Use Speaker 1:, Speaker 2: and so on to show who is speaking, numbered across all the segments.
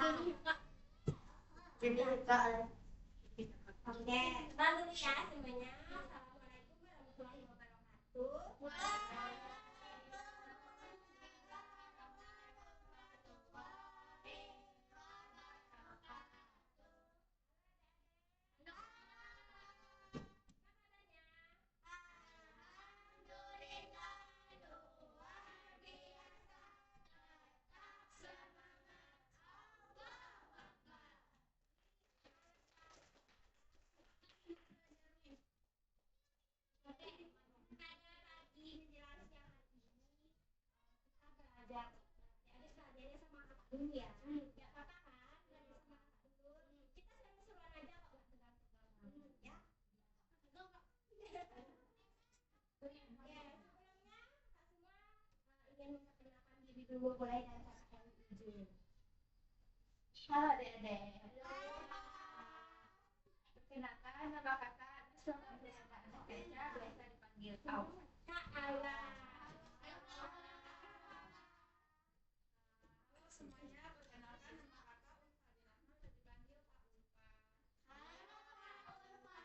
Speaker 1: Jadi buka.
Speaker 2: Oke, lalu ya semuanya. Assalamualaikum warahmatullahi wabarakatuh. Dulu ya, nggak apa-apa kan? Belajar sama kakak dulu. Kita seru-seruan aja kok, nggak tegang-tegang ya. Oke, sebelumnya kak semua ingin memperkenalkan diri dulu, mulai dari kakak yang tujuh.
Speaker 1: Halo adik-adik. Perkenalkan nama kakak Nusra Briana Anastasia, biasa dipanggil Awa.
Speaker 2: Kak Awa.
Speaker 1: Semuanya perkenalkan nama kakak Ulfa Dirahma, dipanggil Kak Ulfa.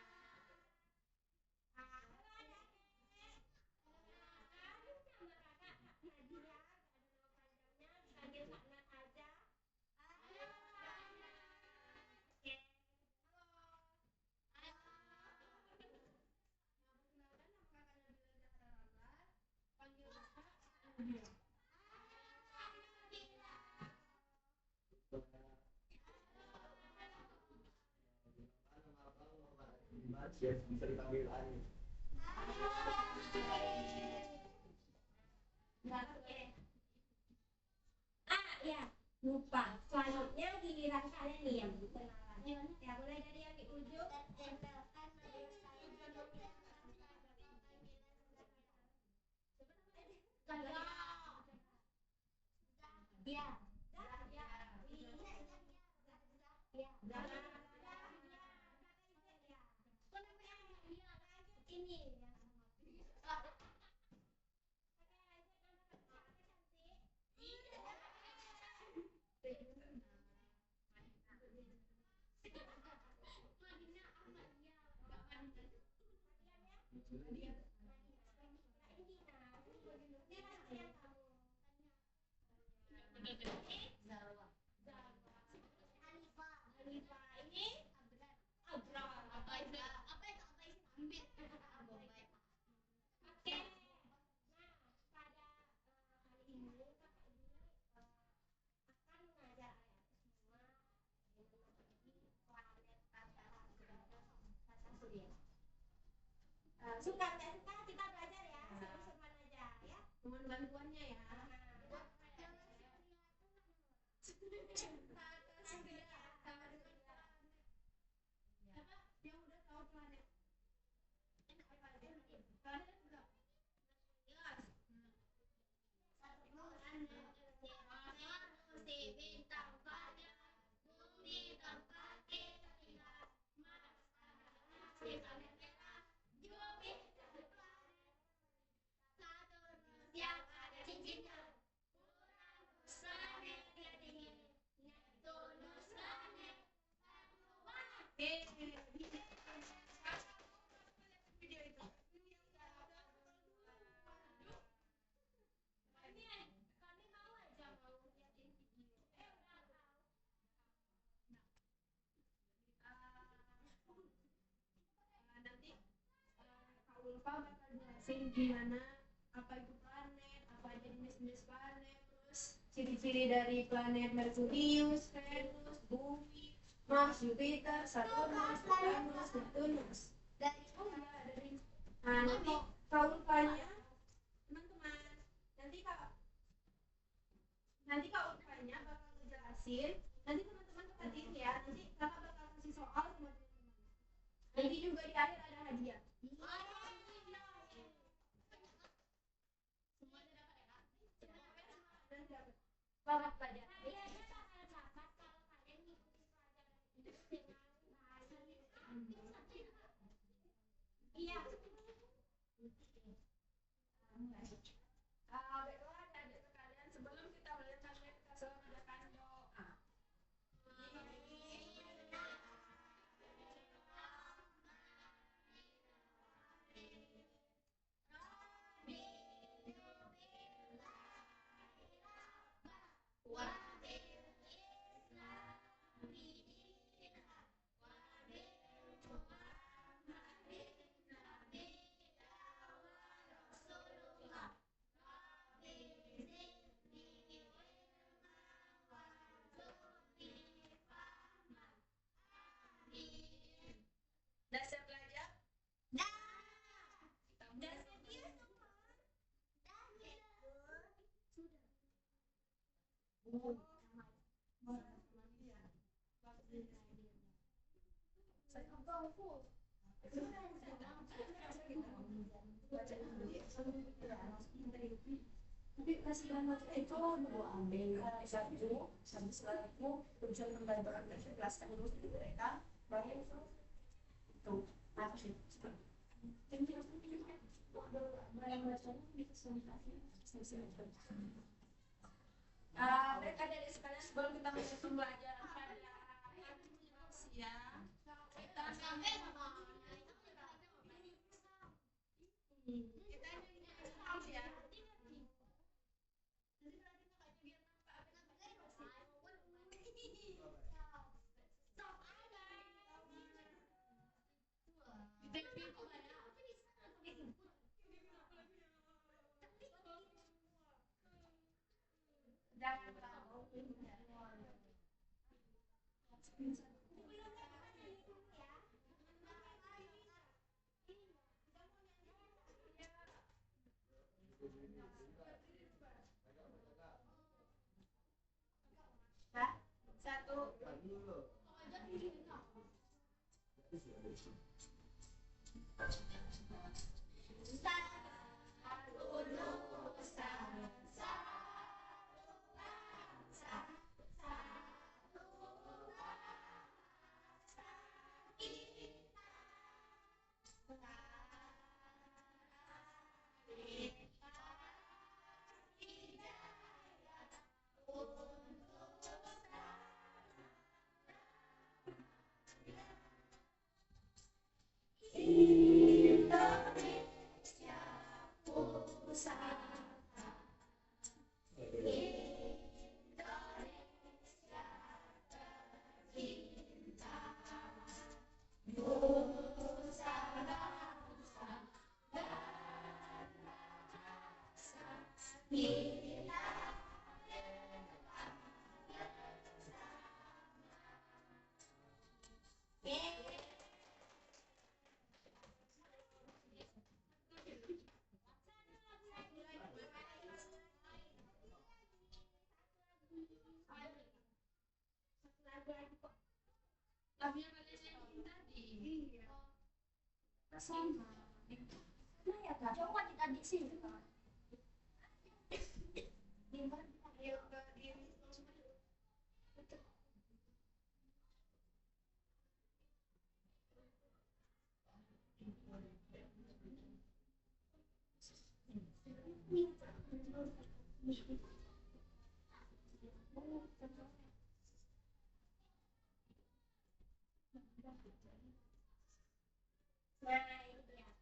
Speaker 3: Bisa dipanggil Ani.
Speaker 2: Ya, lupa. Selanjutnya giliran kalian nih yang kenalan. Ya, mulai dari yang di ujung. Ya. Ini suka nggak suka kita belajar ya, seru-seruan aja ya.
Speaker 1: Mohon bantuannya ya. Yang udah tahu planet. Planet udah. Ulfa bakal jelasin gimana apa itu planet, apa aja jenis-jenis planet, terus ciri-ciri dari planet Merkurius, Venus, Bumi, Mars, Jupiter, Saturnus, Uranus, Neptunus. Dari nanti Kak Ulfanya, teman-teman, nanti Kak Ulfanya bakal ngejelasin, nanti teman-teman perhatiin ya, nanti kakak bakal kasih soal sama teman-teman. Nanti juga di akhir ada hadiah. Selamat pelajaran.
Speaker 2: Iya.
Speaker 1: Baiklah adik-adik sekalian, sebelum kita mulai kita selalu adakan doa. Tapi kasihan itu dulu ambil satu sampai setelah itu tujuan pembelajaran kelas terus di mereka baru itu apa sih baik adik-adik sekalian sebelum kita masuk pembelajaran pada hari ini ya kita sampai kita tahu ya. Jangan tahu. Satu. Lagu yang kalian nyanyiin tadi. Iya. Sama. Nah ya kak. Coba kita di sini kak. Ayo ke diri. Nah, ini dia.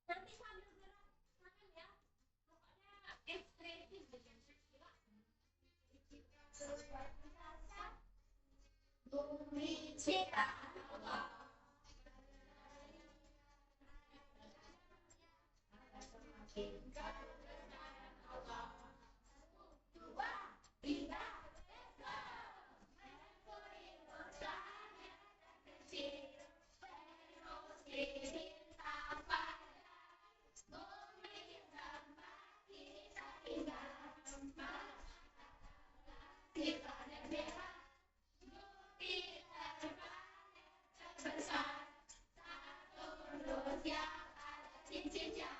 Speaker 1: Nanti sambil gerak tangan ya. Pokoknya ekspresif bumi ciptaan Allah. Semakin kau kebenaran Allah. 1, 2, 3, let's go. Mengakui dosanya terkecil, terus dicinta pada bumi tempat kita tinggal. Kita berbeda, bumi terbesar, Saturnus yang ada cincinnya.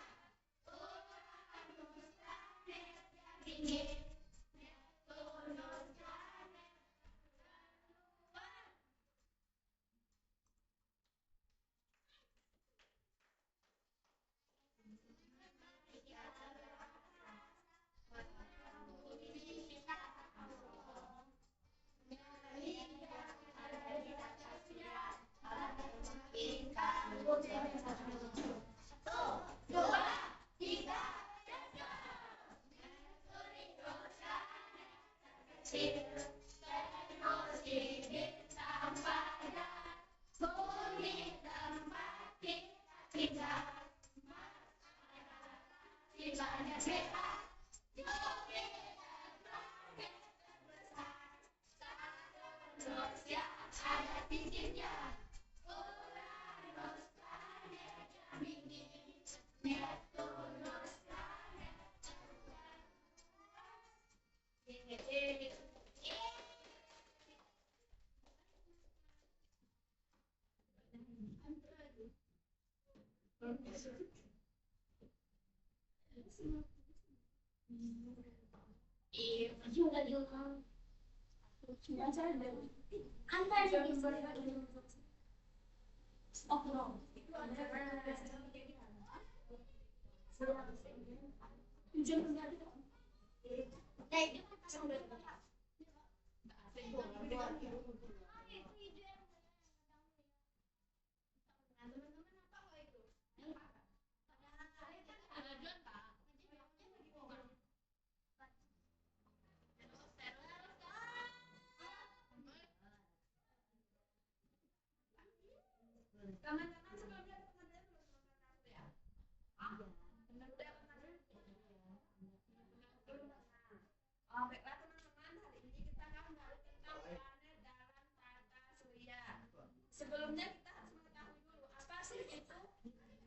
Speaker 1: Baiklah teman-teman, hari ini kita akan membahas tentang planet dalam tata surya. Sebelumnya kita harus mengetahui dulu apa sih itu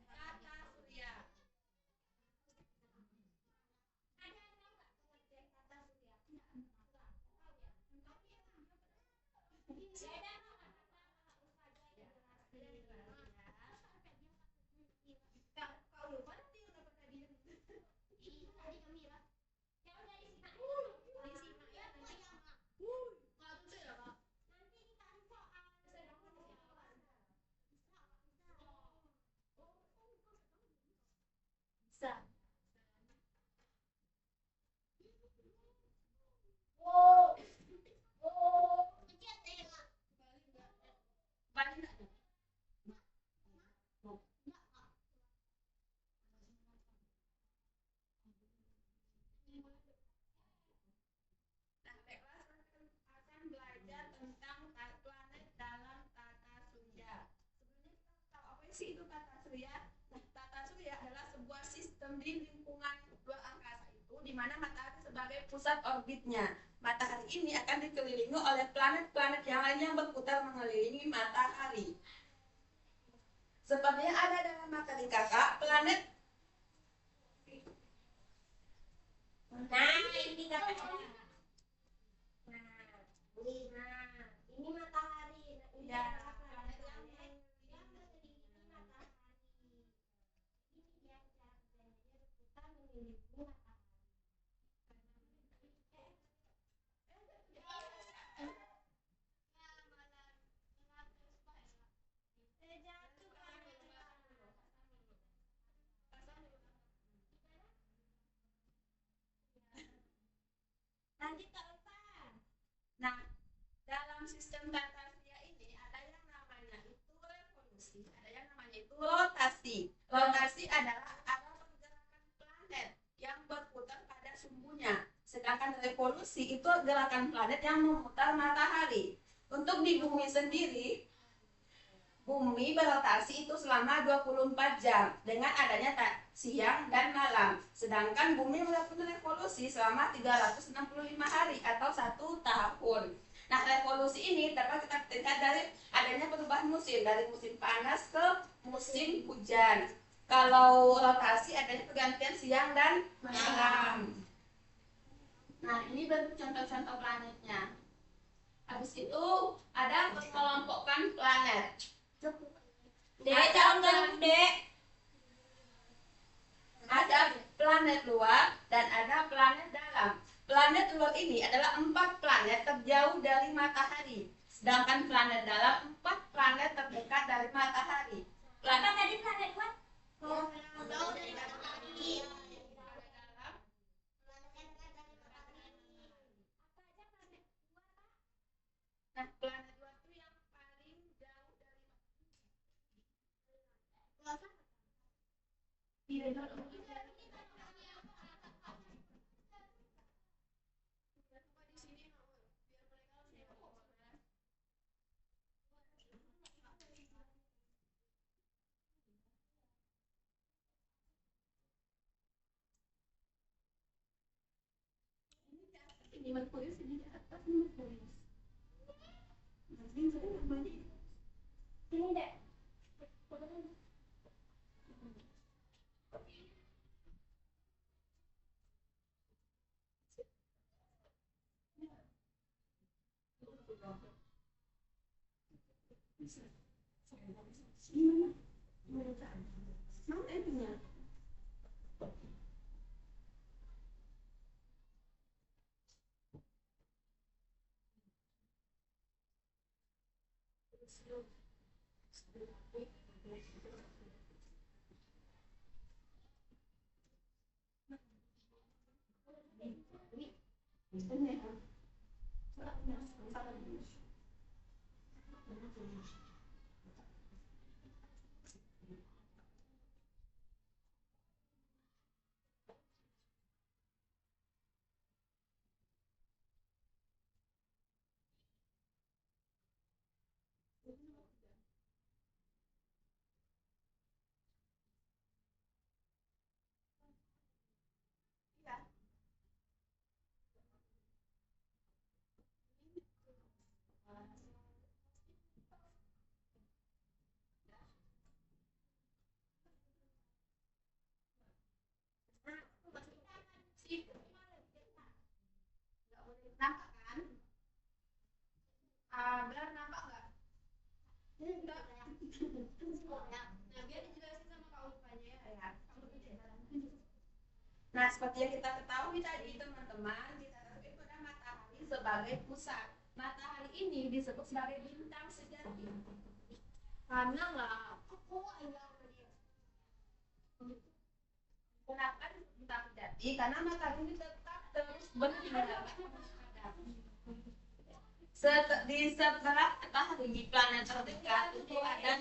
Speaker 1: tata surya. Kau lupa nanti udah pernah diem. Bisa. Balik nggak? Nah, baiklah, akan belajar tentang planet dalam tata surya. Sebenarnya kita tahu apa sih itu tata surya? Nah, tata surya adalah sebuah sistem di lingkungan luar angkasa itu di mana matahari sebagai pusat orbitnya. Matahari ini akan dikelilingi oleh planet-planet yang lain yang berputar mengelilingi matahari. Seperti yang ada dalam materi kakak, planet.
Speaker 2: Nah, ini kakaknya. Ini matahari. Nah, ini
Speaker 1: Ya,
Speaker 2: adalah planet yang mengelilingi matahari. Ini dia cara kerjanya, dia berputar mengelilingi matahari. Jatuh planetnya. Lanjut Kak Ulfa.
Speaker 1: Nah, dalam sistem tata surya ini ada yang namanya itu revolusi, ada yang namanya itu rotasi. Rotasi adalah arah pergerakan planet yang berputar pada sumbunya. Sedangkan revolusi itu gerakan planet yang memutar matahari. Untuk di bumi sendiri, bumi berotasi itu selama 24 jam dengan adanya siang dan malam. Sedangkan bumi melakukan revolusi selama 365 hari atau 1 tahun. Nah, revolusi ini dapat kita lihat dari adanya perubahan musim, dari musim panas ke musim hujan. Kalau rotasi adanya pergantian siang dan malam. Nah, ini bentuk contoh-contoh planetnya. Habis itu ada mengelompokkan planet.
Speaker 2: Dek, jangan ganggu Dek.
Speaker 1: Ada planet luar dan ada planet dalam. Planet luar ini adalah 4 planet terjauh dari matahari. Sedangkan planet dalam 4 planet terdekat dari matahari.
Speaker 2: Apa
Speaker 1: Planet
Speaker 2: tadi planet luar?
Speaker 1: jauh dari matahari. Planet dalam. Nah, planet luar itu yang paling jauh dari Ini Merkurius ini di atas, ini Merkurius. Nanti saya namanya
Speaker 2: Sini deh.
Speaker 1: gimana? Mana itunya? Nampak kan? Benar nampak nggak? Enggak. Nah, biar dijelasin sama Kak Ulfanya ya. Nah, seperti yang kita ketahui tadi teman-teman, kita ketahui pada matahari sebagai pusat. Matahari ini disebut sebagai bintang sejati. Karena nggak, kenapa disebut bintang sejati? Karena matahari ini tetap terus bersinar. Di sebelah matahari planet terdekat itu ada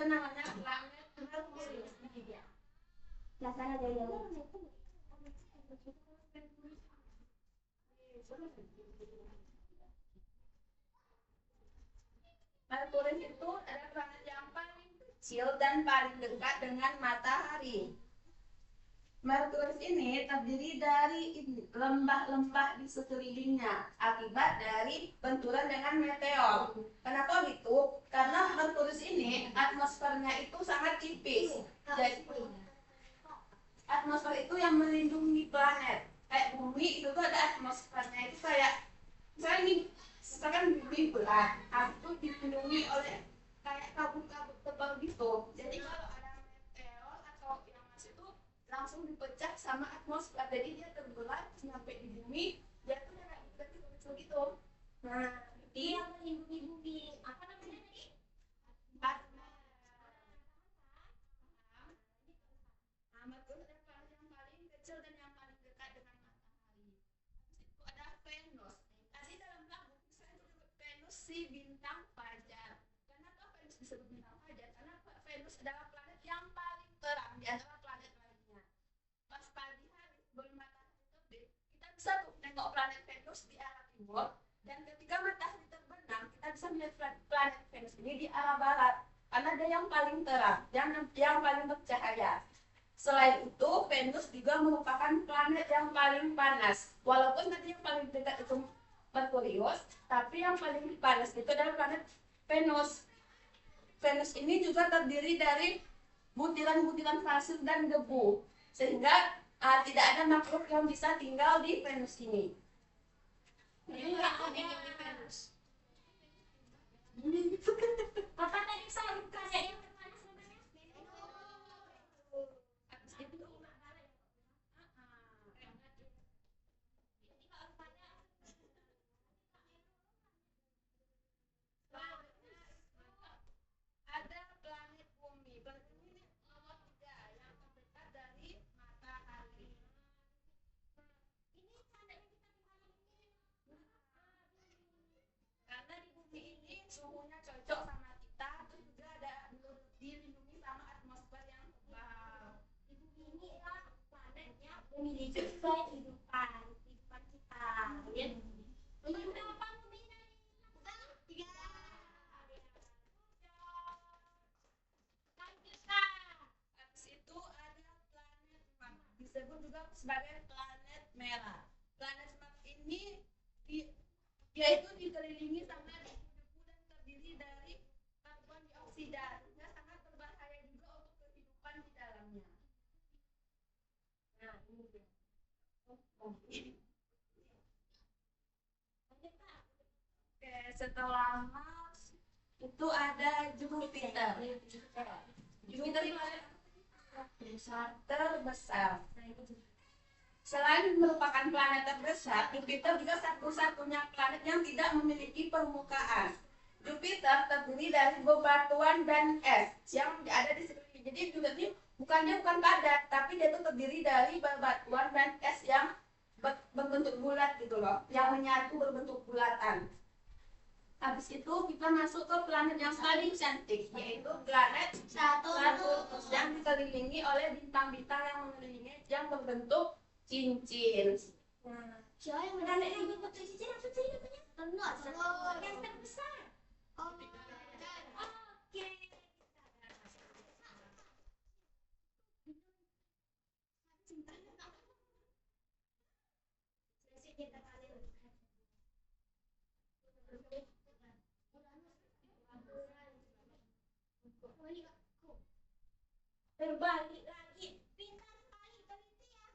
Speaker 1: namanya planet Merkurius.
Speaker 2: Rasanya ada yang
Speaker 1: Merkurius itu adalah planet yang paling kecil dan paling dekat dengan matahari. Merkurius ini terdiri dari lembah-lembah di sekelilingnya akibat dari benturan dengan meteor. Kenapa begitu? Karena Merkurius ini atmosfernya itu sangat tipis. Jadi atmosfer itu yang melindungi planet. Kayak bumi itu tuh ada atmosfernya itu kayak misalnya ini, misalkan bumi berat, itu dilindungi oleh kayak kabut-kabut tebal gitu. Jadi kalau ada meteor atau yang masuk itu langsung dipecah sama atmosfer, jadi dia terbelah sampai di bumi, dia tuh kayak kecil gitu. Nah,
Speaker 2: dia melindungi bumi. Apa namanya tadi?
Speaker 1: Merkurius adalah planet yang paling kecil dan yang paling dekat dengan matahari. Habis itu ada Venus. Tadi dalam lambung saya disebut Venus si bintang fajar. Kenapa Venus disebut bintang fajar? Karena Venus adalah planet yang paling terang di antara planet lainnya. Pas pagi hari sebelum matahari terbit, kita bisa tuh tengok planet Venus di arah timur, dan ketika matahari terbenam, kita bisa melihat planet Venus ini di arah barat. Karena dia yang paling terang dan yang paling bercahaya. Selain itu, Venus juga merupakan planet yang paling panas. Walaupun tadi yang paling dekat itu Merkurius, tapi yang paling panas itu adalah planet Venus. Venus ini juga terdiri dari butiran-butiran pasir dan debu, sehingga tidak ada makhluk yang bisa tinggal di Venus ini. Ini di Venus.
Speaker 2: Apa tadi saya planet yang terpanas namanya?
Speaker 1: Ada planet bumi. Planet bumi ini nomor 3 yang terdekat dari matahari.
Speaker 2: Ini planet yang kita tinggal ini.
Speaker 1: Karena di bumi ini suhunya cocok sama kita, terus juga ada dilindungi sama atmosfer yang tebal.
Speaker 2: Di bumi ini lah planetnya memiliki kehidupan kita. Ya. Untuk apa bumi ini? Tiga.
Speaker 1: Habis itu ada planet Mars, disebut juga sebagai planet merah. Planet Mars ini yaitu dikelilingi sama debu-debu dan terdiri dari karbon dioksida, sehingga sangat berbahaya juga untuk kehidupan di dalamnya. Nah, ini dia. Oke, setelah Mars itu ada Jupiter. Jupiter itu terbesar. Selain merupakan planet terbesar, Jupiter juga satu-satunya planet yang tidak memiliki permukaan. Jupiter terdiri dari bebatuan dan es yang ada di sekeliling. Jadi Jupiter ini bukan padat, tapi dia itu terdiri dari bebatuan dan es yang berbentuk bulat gitu loh, yang menyatu berbentuk bulatan. Habis itu kita masuk ke planet yang paling cantik, yaitu planet Saturnus yang dikelilingi oleh bintang-bintang yang mengelilingi yang berbentuk cincin. Nah,
Speaker 2: Siapa yang planet yang berbentuk cincin apa sih namanya? Saturnus. Yang terbesar. Oke. Berbalik lagi, pintar sekali teliti ya.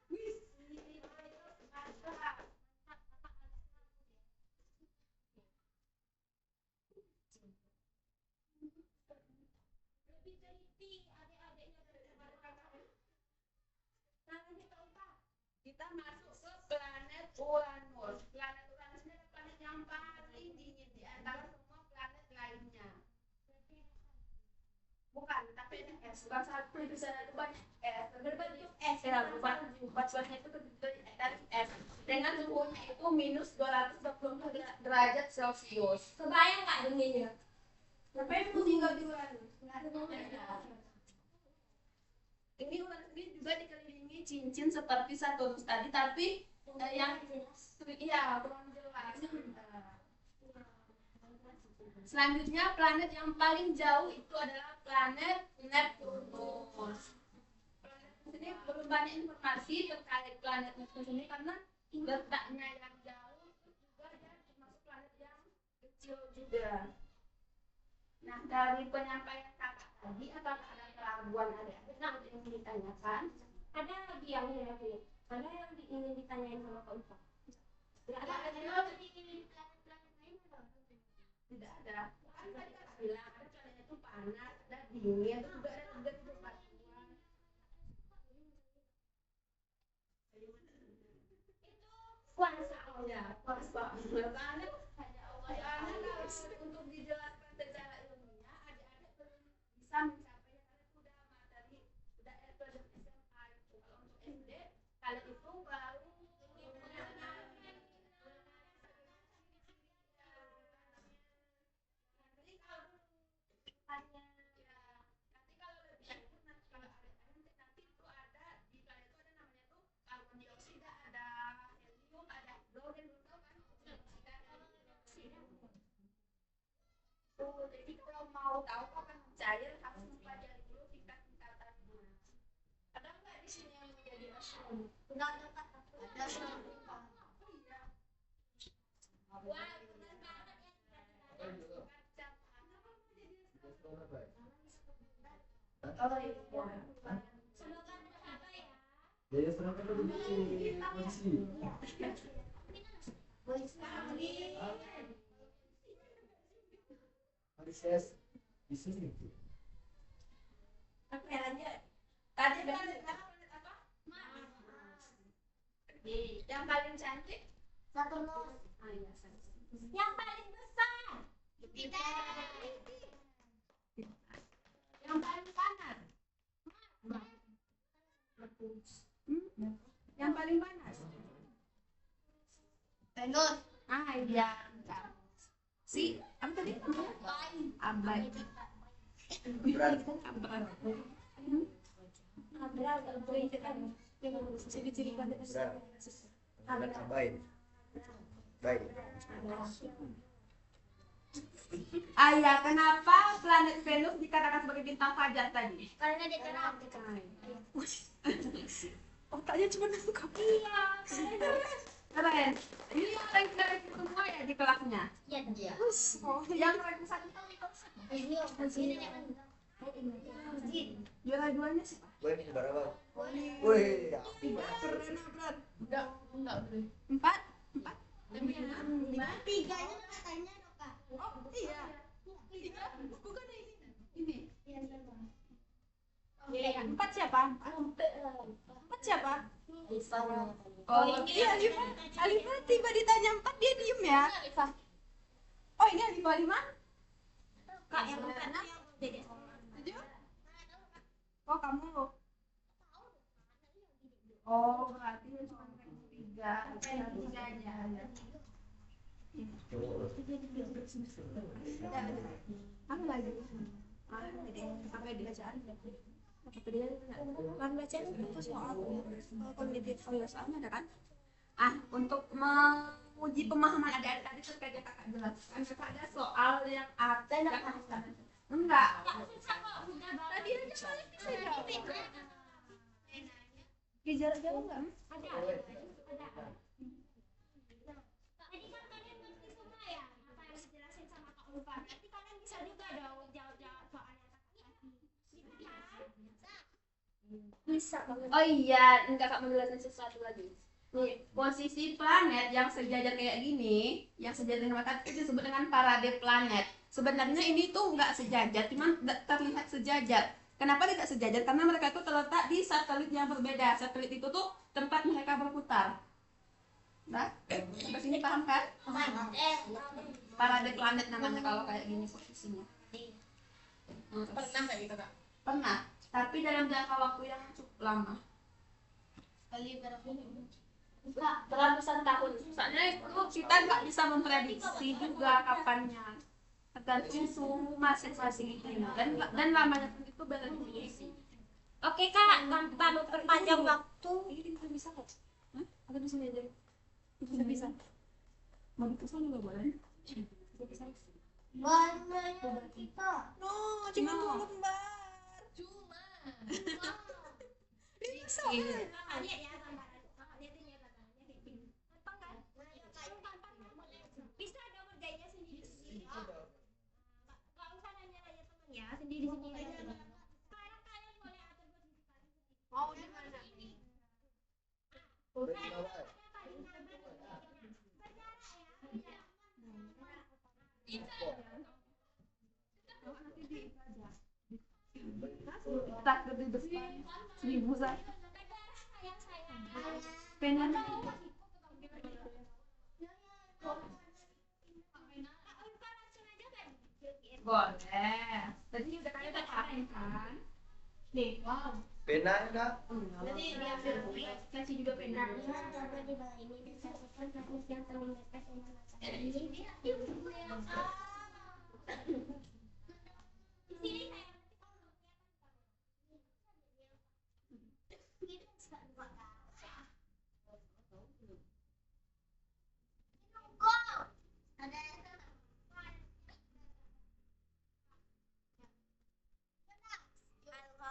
Speaker 2: Lebih teliti adik-adiknya daripada kakak. Nah, lanjut Kak Upa.
Speaker 1: kita masuk ke planet Uranus. Planet Uranus ini adalah planet yang paling dingin di antara semua planet lainnya. Bukan, tapi ini es. Bukan satu di sana itu banyak es. Berbentuk es ya, batuannya itu terdiri dari es. Dengan suhunya itu minus 220 derajat Celcius.
Speaker 2: Kebayang nggak dinginnya?
Speaker 1: Tapi yang mau tinggal di Uranus. Ini Uranus ini juga dikelilingi cincin seperti Saturnus tadi, tapi yang iya kurang jelas. Selanjutnya planet yang paling jauh itu adalah planet Neptunus. Planet ini belum banyak informasi terkait planet Neptunus ini karena letaknya yang jauh, juga dia termasuk planet yang kecil juga. Nah, dari penyampaian kakak tadi, apakah ada keraguan adik-adik yang ingin ditanyakan?
Speaker 2: Ada lagi yang ini, ada yang ingin ditanyain sama Kak Upa?
Speaker 1: Tidak ada. Tidak ada. Kan tadi kakak bilang ada planetnya itu panas, ada dingin, terus juga ada bebatuan.
Speaker 2: Kuasa Allah.
Speaker 1: Ya, kuasa. Karena kalau untuk dijelaskan secara ilmiah, adik-adik belum bisa mencapainya karena itu udah materi, udah pelajaran SMA itu. Kalau untuk SD, kalian itu baru nanti kalau lebih lanjut, nanti kalau adik-adik nanti itu ada di planet itu ada namanya tuh karbon dioksida, ada helium, ada hidrogen, belum tahu kan? Tuh, jadi kalau mau tahu kapan cair harus mempelajari dulu tingkat-tingkatannya. Ada nggak di sini yang menjadi asyik?
Speaker 2: Enggak ada Kak. Ada semua.
Speaker 1: Oh iya.
Speaker 2: Wah, benar banget ya.
Speaker 1: Oh iya.
Speaker 2: Semoga tercapai ya.
Speaker 3: Ya, sekarang kan udah di masih. Hari ses di sini.
Speaker 1: Oke, lanjut. Tadi planet apa? Mars. Yang paling cantik?
Speaker 2: Saturnus.
Speaker 1: Ah iya, Saturnus.
Speaker 2: Yang paling besar.
Speaker 1: Jupiter. Yang paling panas? Yang paling panas?
Speaker 2: Venus.
Speaker 1: Ah iya. Si apa tadi? Abai.
Speaker 3: Berat.
Speaker 1: Abai. Ciri-ciri planet
Speaker 3: Berat. Berat baik. Baik.
Speaker 1: Ayah, kenapa planet Venus dikatakan sebagai bintang fajar tadi?
Speaker 2: Karena dia terang.
Speaker 1: Otaknya cuma masuk ke keren. Ini yang rank semua ya di kelasnya.
Speaker 2: Iya.
Speaker 1: Oh, yang rank 1
Speaker 2: Ini
Speaker 1: juara 2-nya siapa?
Speaker 3: Boy ini berapa? Wih, ya.
Speaker 1: Berat.
Speaker 4: Enggak boleh.
Speaker 1: 4? 4? 5?
Speaker 2: tiganya katanya dong kak.
Speaker 1: Oh, iya. 3? Bukan ini.
Speaker 2: Iya.
Speaker 1: 4 siapa? 4 siapa?
Speaker 2: Oh,
Speaker 1: Iya, Alifah tiba ditanya 4 dia diem ya. Oh, ini Alifah 5?
Speaker 2: Kak yang bukan yang beda sama.
Speaker 1: 7? Oh, kamu. Oh, berarti yang cuma rank 3. Tiga aja. Apa lagi? Apa bacaan? Apa dia? Kan bacaan itu soal kognitif kebiasaan ada kan? Untuk menguji pemahaman adik-adik tadi terkait yang kakak jelaskan, kakak ada soal yang enggak. Tadi aja paling bisa jawab. Jarak jauh enggak?
Speaker 2: Ada. Tadi kan kalian ngerti semua ya apa yang dijelasin sama Kak Ulfa. Nanti kalian bisa juga dong jawab soalnya bisa banget.
Speaker 1: Oh iya, enggak kak menjelaskan sesuatu lagi. Nih, posisi planet yang sejajar kayak gini, yang sejajar dengan matahari itu disebut dengan parade planet. Sebenarnya ini tuh enggak sejajar, cuman terlihat sejajar. Kenapa tidak sejajar? Karena mereka itu terletak di satelit yang berbeda. Satelit itu tuh tempat mereka berputar. Nah, sampai sini paham kan? Parade planet namanya kalau kayak gini posisinya.
Speaker 4: Pernah kayak gitu kak?
Speaker 1: Pernah, tapi dalam jangka waktu yang cukup lama.
Speaker 4: Kali berapa ini?
Speaker 1: Beratusan tahun. Soalnya itu kita nggak bisa memprediksi juga kapannya. Tergantung suhu masing-masing itu dan lamanya pun itu beda-beda.
Speaker 2: Oke kak, tanpa memperpanjang waktu.
Speaker 1: Ini kita bisa nggak? Hah? Atau di sini aja? Kita bisa. Mau ditusuk juga boleh. Bisa.
Speaker 2: Warnanya kita.
Speaker 1: No, jangan dulu lembar.
Speaker 4: Cuma.
Speaker 1: Bisa.
Speaker 2: Kakak lihat ya gambaran. Kakak lihatin ya gambarannya kayak gini. Gampang kan? Bisa ada bergaya sendiri-sendiri. Gak usah nanya-nanya teman ya, sendiri-sendiri. Sekarang kalian boleh atur posisi kalian.
Speaker 1: Mau di mana?
Speaker 3: Boy ini berapa?
Speaker 1: Nanti di itu aja. Tak gede besar. 1000 saya. Pengen. Boleh. Tadi udah kalian udah paham kan? Nih, wow.
Speaker 3: Pena enggak?
Speaker 1: Nanti diambil kasih juga pena.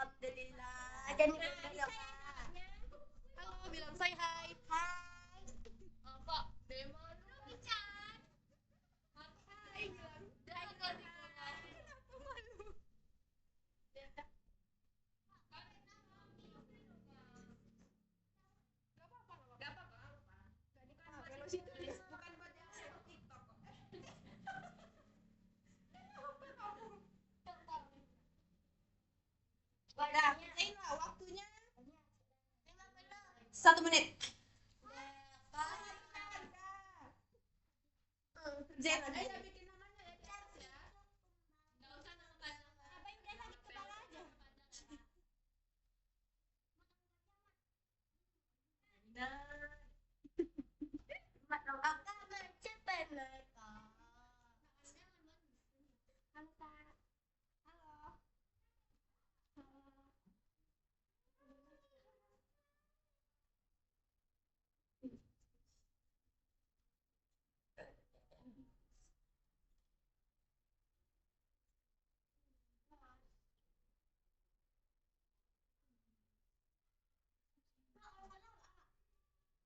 Speaker 2: Alhamdulillah. Dan
Speaker 4: Halo, bilang say hi. Apa? Demo lu bicara. Hai, bilang. Jangan kalau di kenapa malu? Gak apa-apa. Kalau situ bukan buat yang TikTok kok.
Speaker 1: Udah, ini lah waktunya. 1 menit. Jangan aja bikin namanya ya, Charles ya.
Speaker 4: Gak usah nama panjang.
Speaker 2: apa yang udah sakit kepala aja. Maka mencepat mereka. Halo kak. Halo.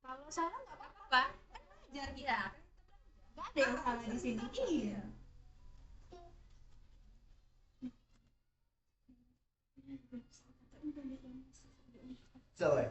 Speaker 1: Kalau salah nggak apa-apa, kan belajar kita. Nggak ada yang salah di sini. Iya.
Speaker 3: So, eh.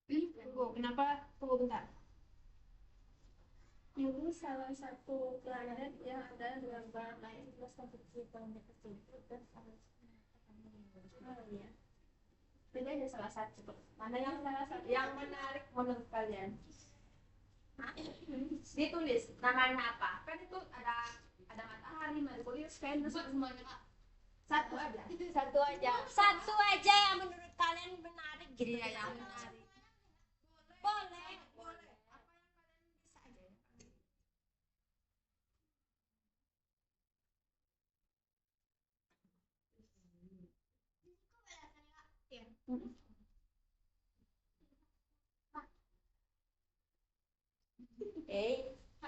Speaker 1: Tunggu, kenapa? Tunggu bentar.
Speaker 2: Ini salah satu planet yang ada dalam bahan plus satu planet tersebut dan salah ya. Jadi ada salah satu. Mana yang salah satu yang menarik menurut kalian? Ditulis namanya apa? Kan itu ada matahari, Merkurius, Venus, semuanya Kak. Satu aja yang menurut kalian menarik gitu. Iya, yang menarik. Boleh.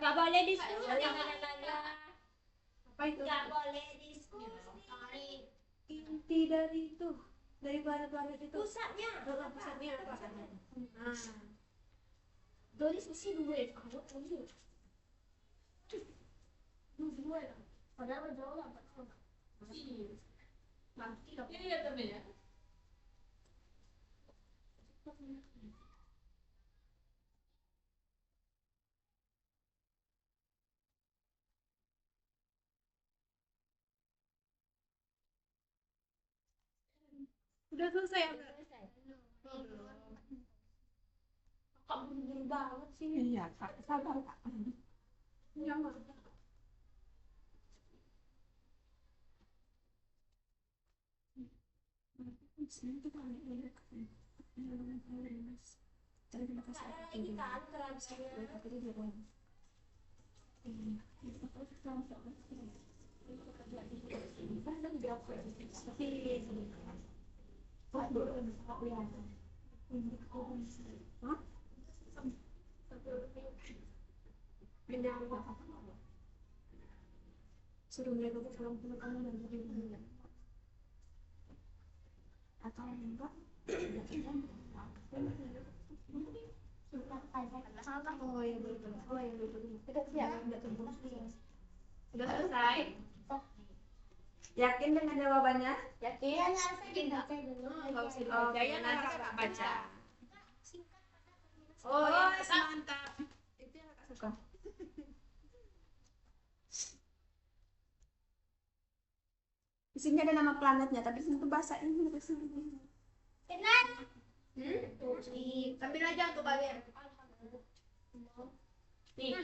Speaker 2: Nggak boleh diskusi.
Speaker 1: Apa itu?
Speaker 2: Nggak boleh diskusi.
Speaker 1: Inti dari itu, dari planet-planet itu.
Speaker 2: Pusatnya.
Speaker 1: Pusatnya apa? Nah,
Speaker 2: Boleh diskusi dulu ya. Kamu dulu. Dulu ya. Padahal jauh lah. Nanti dong.
Speaker 1: ini ya temen ya. Udah selesai ya, Mbak?
Speaker 2: Kok buru-buru banget sih?
Speaker 1: Iya, Kak. Sabar, Kak. Jangan. Suruh mereka pulang kamu dan beri atau enggak oh ya betul kita siap udah selesai yakin dengan jawabannya
Speaker 2: Yakin?
Speaker 1: nggak usah dibaca ya nanti kakak baca oh mantap itu yang kakak suka di sini ada nama planetnya tapi itu bahasa Inggris
Speaker 2: Benar.
Speaker 1: ambil aja untuk kalian nih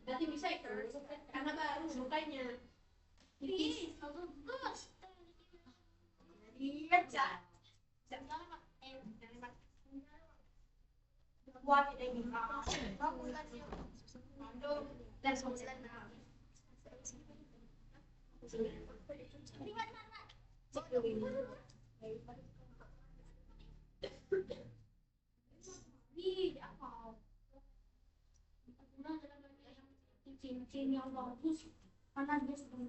Speaker 1: nanti bisa itu karena baru bukanya
Speaker 2: Ih, bagus.
Speaker 1: iya cak buat ini dan sembilan
Speaker 2: Cincin yang bagus karena dia sudah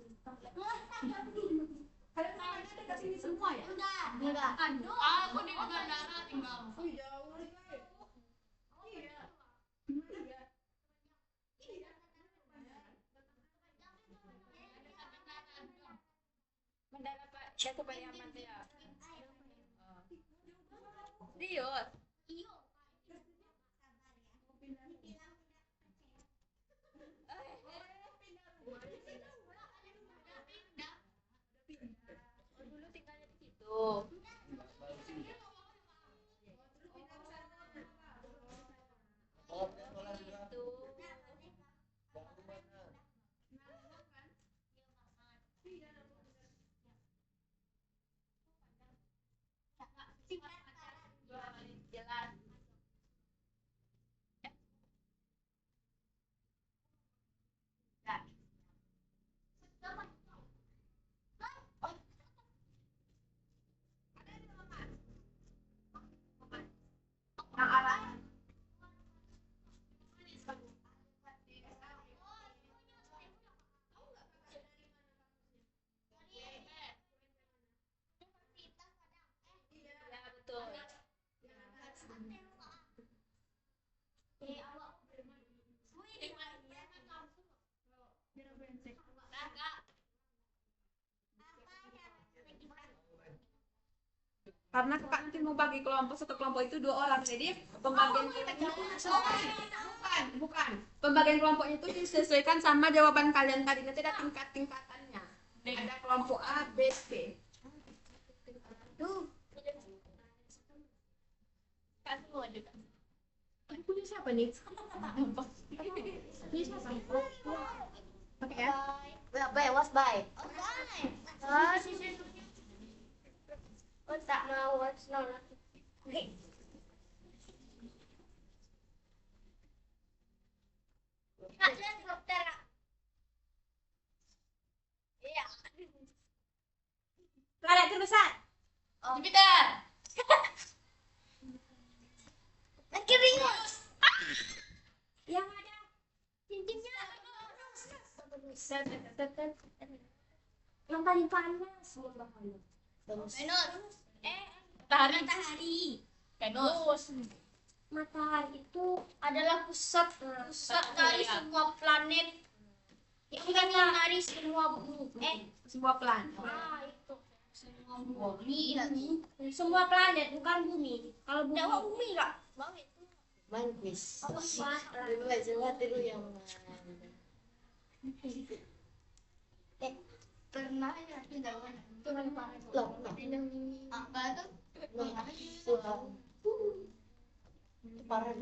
Speaker 1: kalian ada dekat sini semua ya
Speaker 2: Enggak.
Speaker 4: Aku di bandara tinggal.
Speaker 1: oh jauh iya
Speaker 2: Mendarat Pak, saya ke Pariaman ya.
Speaker 4: Serius? Tuh. Jelas. Yang arah ya betul.
Speaker 2: Karena kakak nanti mau bagi kelompok, satu kelompok itu 2 orang, jadi pembagian bukan pembagian kelompoknya itu disesuaikan sama jawaban kalian tadi, nanti ada tingkatannya, ada kelompok A, B, C.
Speaker 4: Tuh. Kasih mau juga.
Speaker 2: Ini punya siapa nih? Punya siapa? Pakai ya?
Speaker 4: Bye, was bye. Oh, oh, tak mau was no. Oke. Kak, lihat dokter, Kak. Iya.
Speaker 2: Lada terbesar.
Speaker 4: Oh. Jupiter. Keringus.
Speaker 2: Yang ada
Speaker 4: Cincinnya.
Speaker 2: yang paling panas.
Speaker 4: Venus. Matahari. Venus.
Speaker 2: Matahari itu
Speaker 4: Adalah pusat dari semua planet yang menyinari semua bumi.
Speaker 2: semua planet.
Speaker 4: Itu semua bumi lagi.
Speaker 2: Semua planet bukan bumi. Kalau bumi,
Speaker 4: Jawa bumi kak. Bang itu.
Speaker 3: Main quiz.
Speaker 4: Apa
Speaker 3: Dulu aja lah dulu yang
Speaker 4: pernah ya tidak pernah. Itu kan parah.
Speaker 3: Loh,
Speaker 4: Apa tuh?
Speaker 3: itu parah.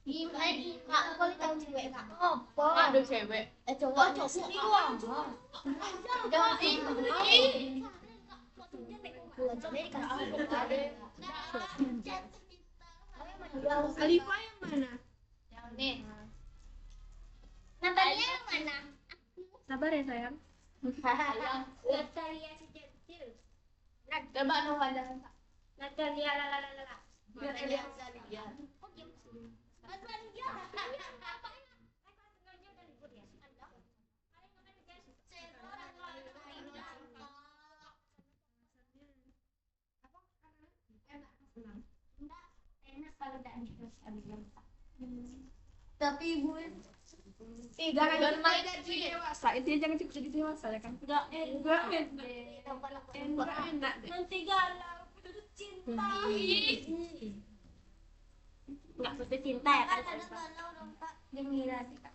Speaker 4: Gimana kak? Kalau tahu cewek kak?
Speaker 2: apa?
Speaker 4: Ada cewek.
Speaker 3: Coba
Speaker 4: Jangan ini.
Speaker 2: Alifa yang mana?
Speaker 4: Yang ini. Natalia yang mana?
Speaker 2: Sabar ya sayang.
Speaker 4: Natalia si kecil. Nah, coba Novanda.
Speaker 2: Natalia lalalala.
Speaker 4: Natalia Zalia. Oh, dia. Natalia. Enak kalau tidak tapi ibu
Speaker 2: Jangan jadi dewasa. Intinya jangan cukup jadi dewasa ya kan? Enggak enak.
Speaker 4: nanti galau putus cinta.
Speaker 2: Enggak putus cinta ya kan?
Speaker 4: Kadang galau dong kak. Gembira sih kak.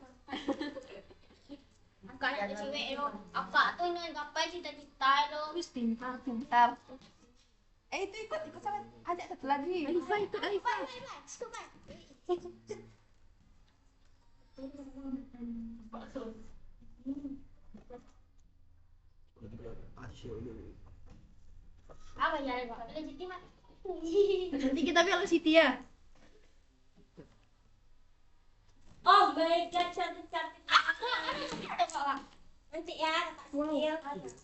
Speaker 4: Kakak ada cewek lo. Kakak tuh ingin gapai cita-cita lo.
Speaker 2: Terus pintar.
Speaker 1: Itu ikut sama ajak satu lagi.
Speaker 2: Alifa itu Alifa.
Speaker 4: Apa ya? Legitimate.
Speaker 1: Nanti kita bilang Siti ya.
Speaker 2: Oh my god, cantik-cantik. Nanti ya, Kak Sil.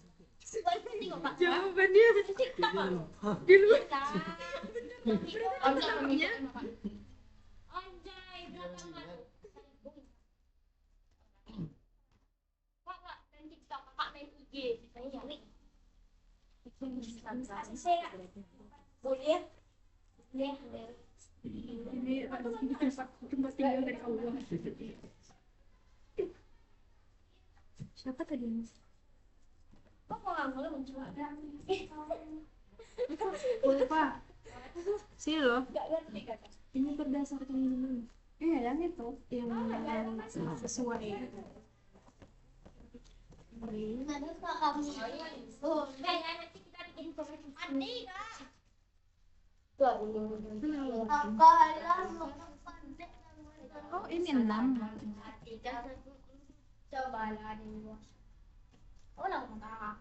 Speaker 1: Jawabannya
Speaker 2: TikTok loh.
Speaker 1: di luar.
Speaker 2: Anjay, belakangan.
Speaker 4: Kakak main TikTok, kakak main IG. Saya nih.
Speaker 2: Saya boleh.
Speaker 1: Ini tempat tinggal dari Allah. Siapa tadi?
Speaker 4: Kok mau ngambil mencoba?
Speaker 1: Boleh Pak. Sini loh.
Speaker 4: Gak ngerti kakak.
Speaker 1: Ini berdasarkan ini dulu. Iya yang itu yang sesuai.
Speaker 4: Nanti kak kamu. Oh, nanti kita
Speaker 2: Oh, ini 6.
Speaker 4: Coba lah di luar. Oh, lah enggak.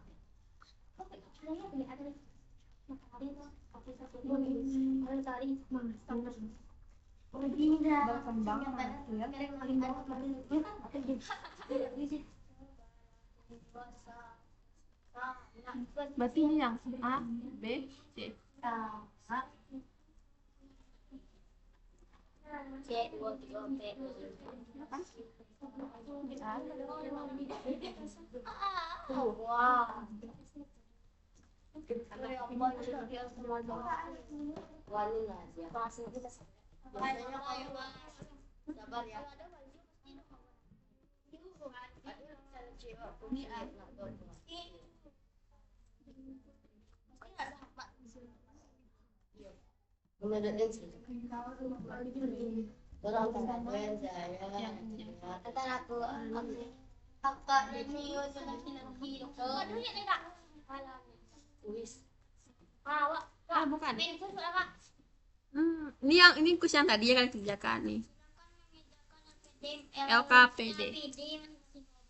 Speaker 2: Berarti ini yang A, B, C.
Speaker 4: C 2 3 B. Wah.
Speaker 3: Wali lah dia. Biasanya kamu sabar ya.
Speaker 2: Ini A.
Speaker 3: Kemudian sih. Tolong teman saya.
Speaker 4: Ntar aku kakak dan Mio sudah lagi. Aduh ya tidak.
Speaker 3: Tulis.
Speaker 2: Ah, bukan.
Speaker 4: Itu sudah kak.
Speaker 2: Ini kus yang tadi yang kalian kerjakan nih. LKPD.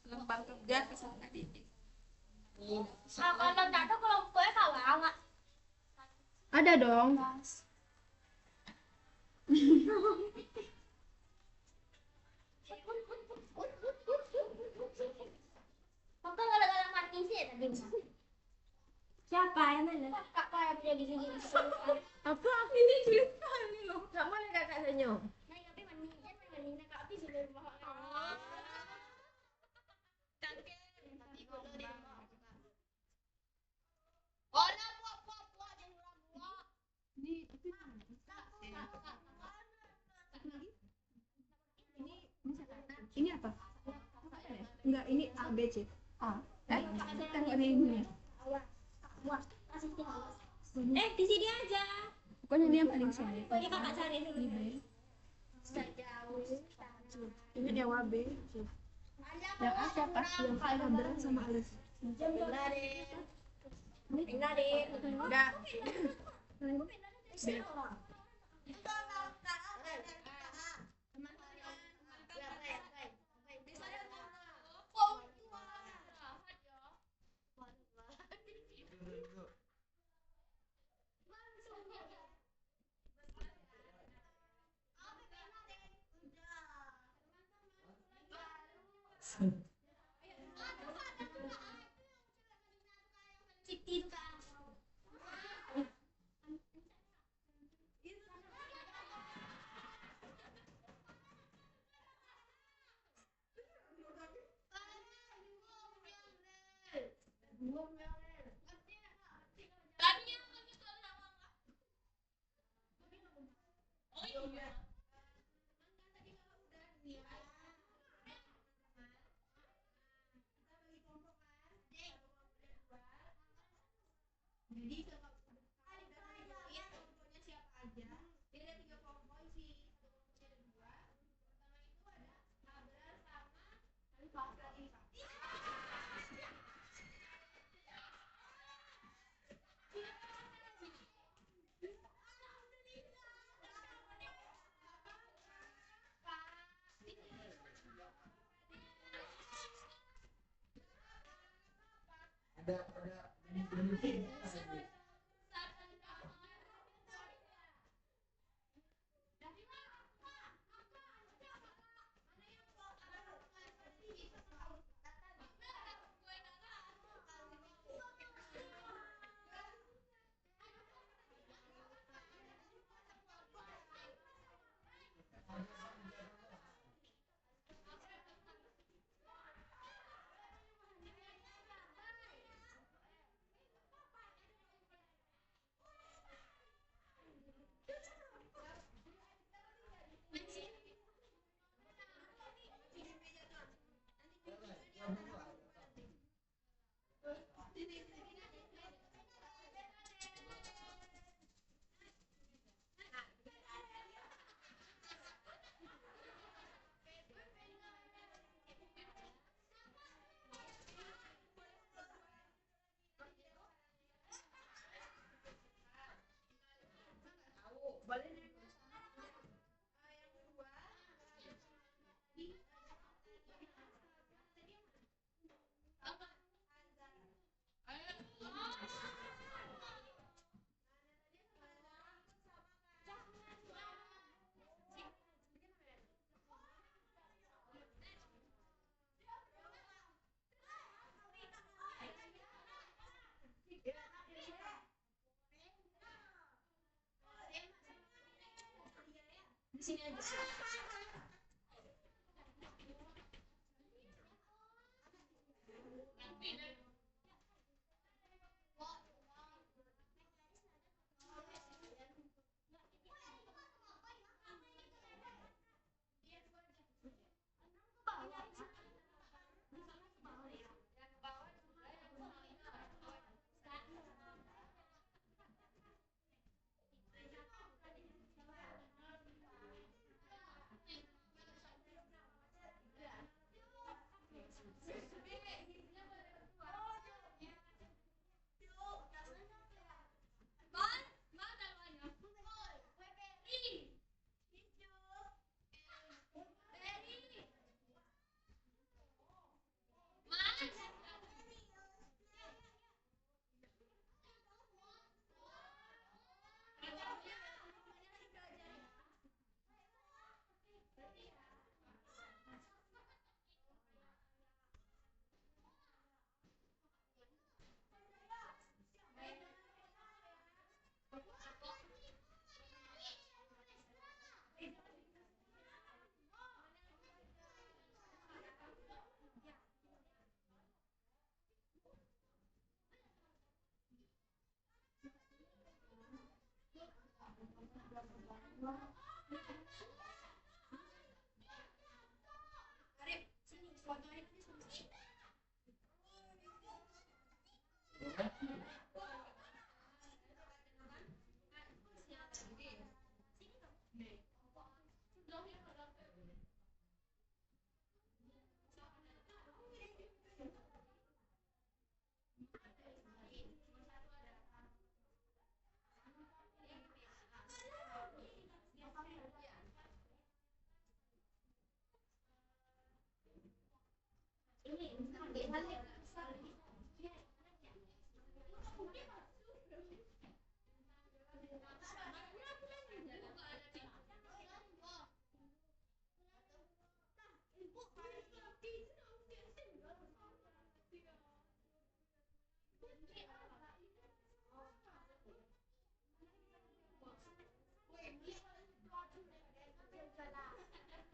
Speaker 2: Lembang kerja peserta didik.
Speaker 4: Kalau tidak ada kelompoknya kawan nggak?
Speaker 2: Ada dong.
Speaker 4: Kakak kalau marking sih tadi.
Speaker 2: Siapa yang mana?
Speaker 4: Kakak yang punya gigi.
Speaker 2: Apa? Ini tulisan ini loh. Nggak boleh kakak senyum.
Speaker 4: Nah, tapi mandi kak tapi sudah rumah.
Speaker 2: Ini apa? Enggak, ini A B C. A. Tengok ini.
Speaker 4: Di sini aja.
Speaker 2: Pokoknya ini yang paling sulit.
Speaker 4: Pokoknya kakak cari dulu.
Speaker 2: Ini B. Ini yang A B. Yang A siapa? Yang Abraham sama Alif. Udah. B. Jadi kalau ya contohnya siapa aja, dia ada 3 kelompok sih, satu kelompoknya ada 2. Pertama itu ada Abrar sama Alif. sini aja.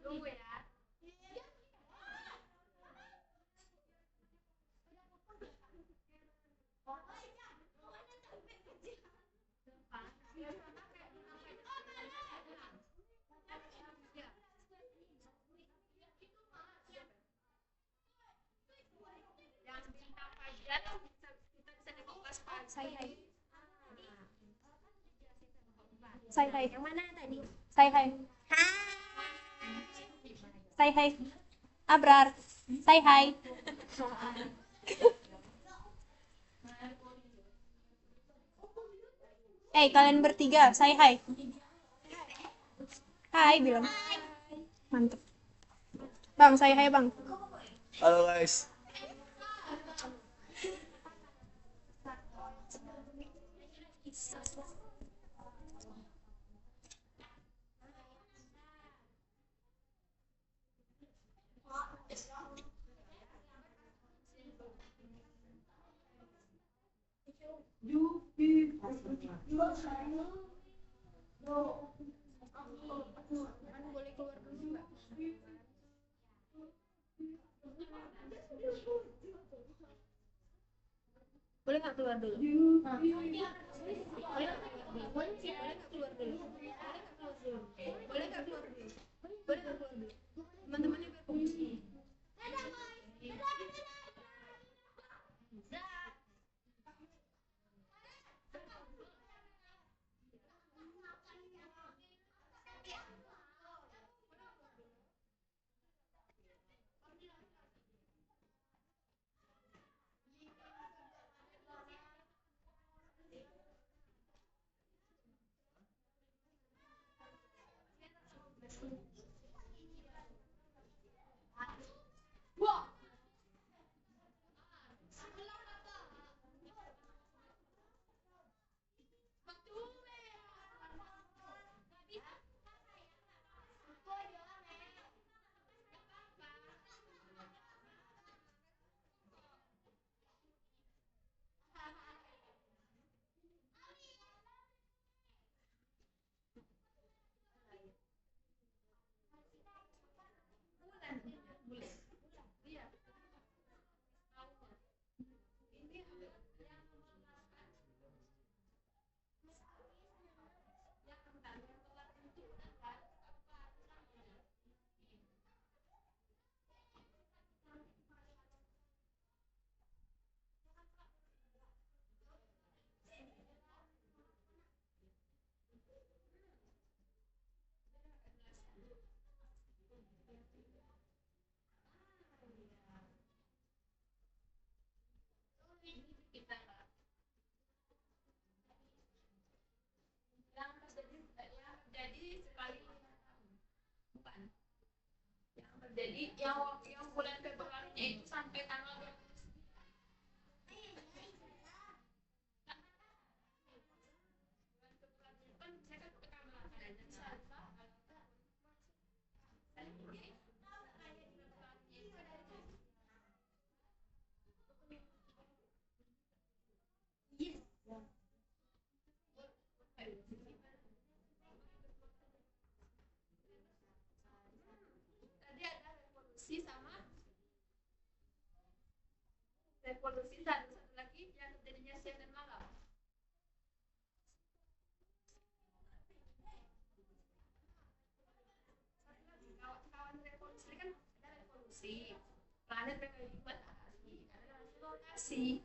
Speaker 2: Tunggu ya.
Speaker 1: Say hi.
Speaker 2: Yang mana tadi?
Speaker 1: Say hi. Say hi. Abrar. Say hi. Kalian bertiga, say hi. Hai bilang. Mantep. Bang, say hi bang.
Speaker 5: Halo guys.
Speaker 1: Boleh keluar dulu nggak? Boleh nggak keluar dulu? Boleh nggak keluar dulu? Boleh nggak keluar dulu? Boleh nggak keluar dulu? Teman-temannya biar fokus.
Speaker 2: Jadi yang bulan Februarinya itu sampai tanggal 20. Tadi ada revolusi sama revolusi dan satu lagi yang terjadinya siang dan malam. Kawan-kawan revolusi kan ada revolusi planet mengelilingi matahari, ada rotasi.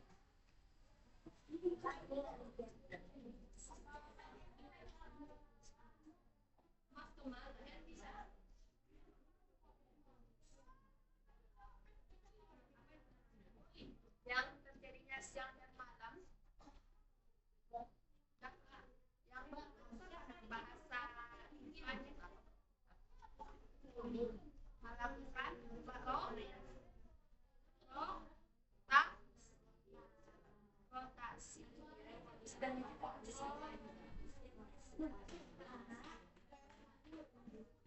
Speaker 2: Maksimal kan bisa. Yang terjadinya siang dan malam, yang bahasa Inggrisnya malam kan rotasi dan bilang kan ada dua, kan ini kan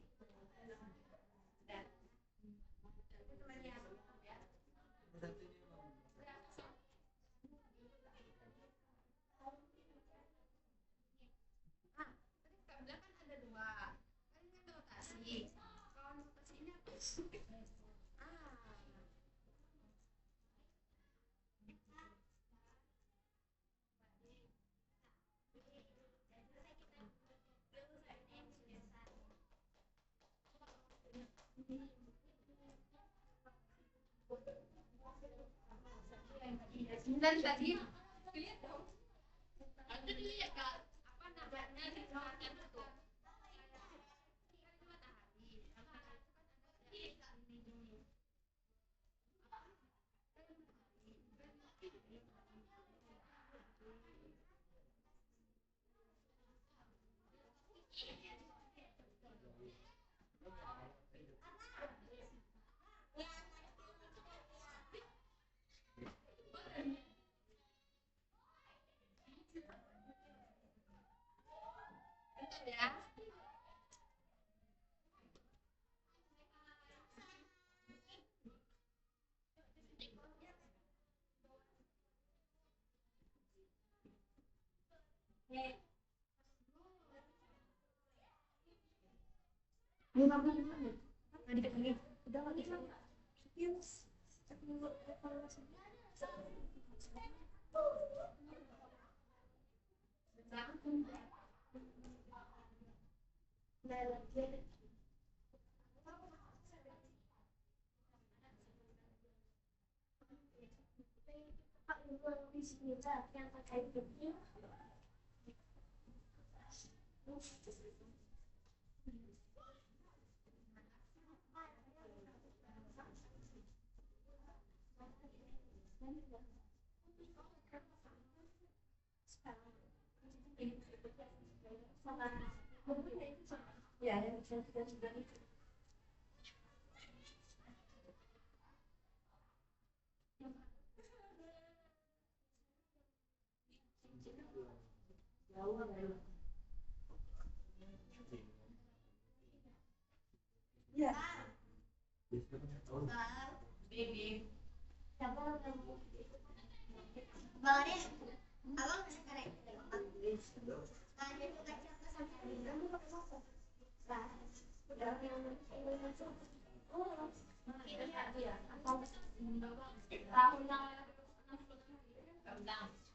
Speaker 2: rotasi. Kalau rotasi ini apa? Dan tadi lihat dong, ada dilihat kan apa namanya di selatan itu ya. Lima puluh menit. Tadi lagi. Udah lagi. Yes. Yang terkait ini ya, yang sudah ya. Baby.
Speaker 3: Bahannya abang bisa karek jadi kaca sampai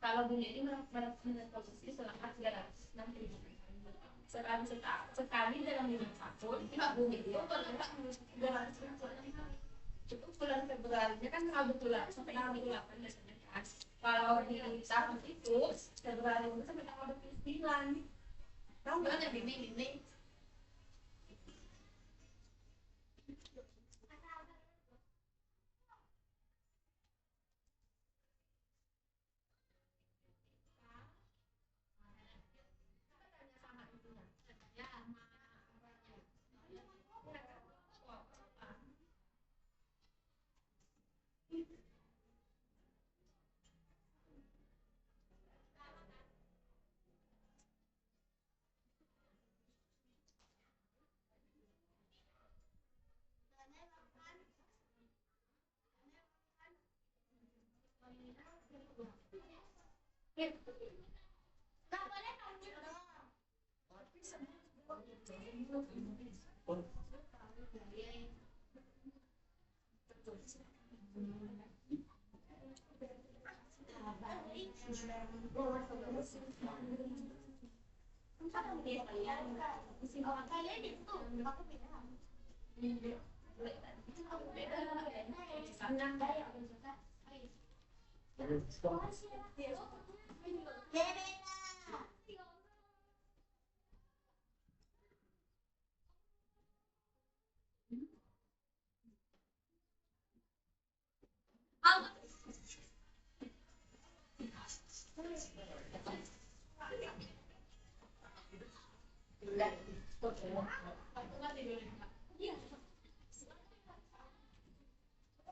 Speaker 2: kalau dunia ini memproduksi selama 360 sekali dalam 5 tahun bumi itu bergerak menuju 360. Itu bulan Februari kan kebetulan sampai tanggal 28 biasanya kan. Kalau di tahun itu Februari itu sampai tanggal 29. Tahu nggak ada bimbing
Speaker 3: Nggak boleh nunjuk dong. Kalian itu aku bilang.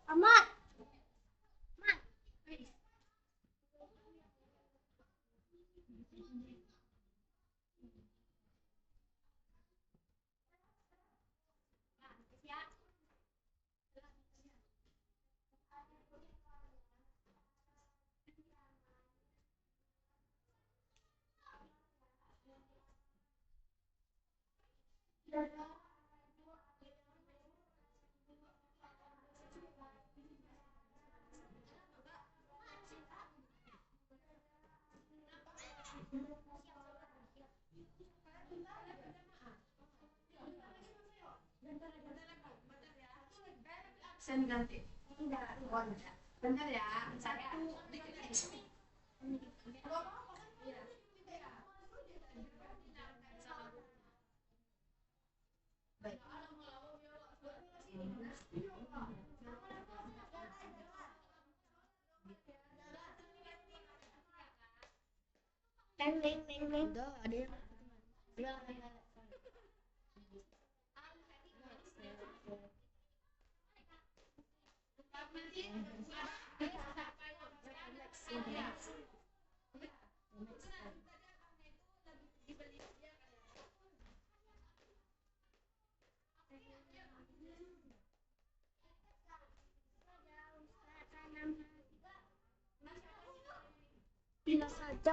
Speaker 3: Amat.
Speaker 1: Sen ganti. Bentar ya. Satu.
Speaker 3: Neng. Udah, ada yang pindah saja.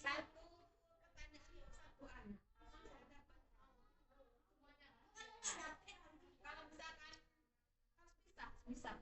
Speaker 1: Saya. Bisa.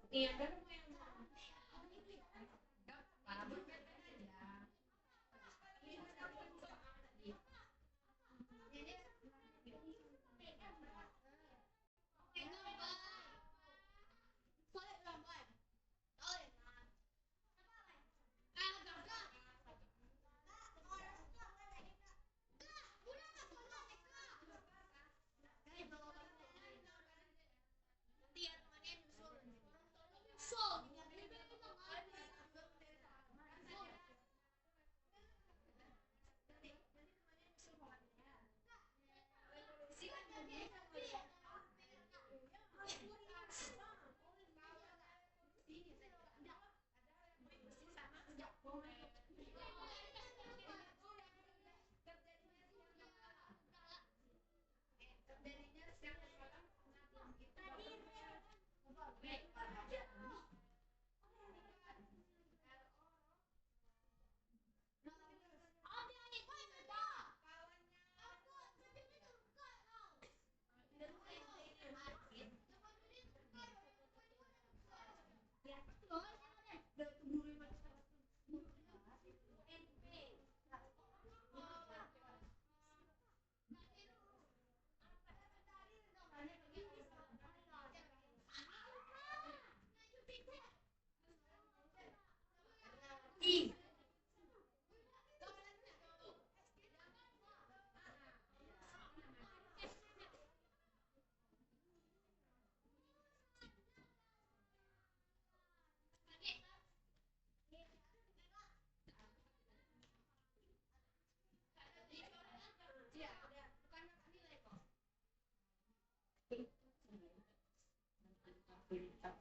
Speaker 1: Iya, kan
Speaker 3: So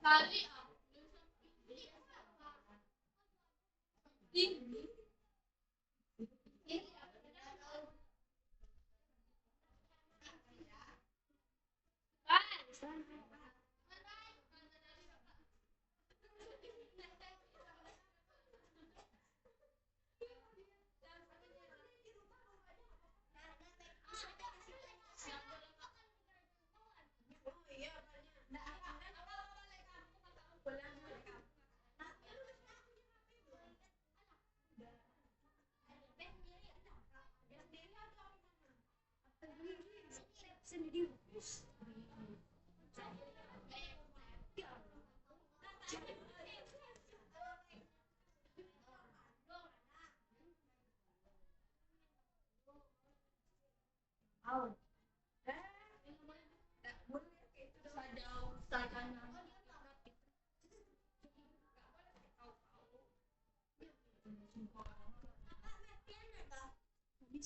Speaker 4: Kali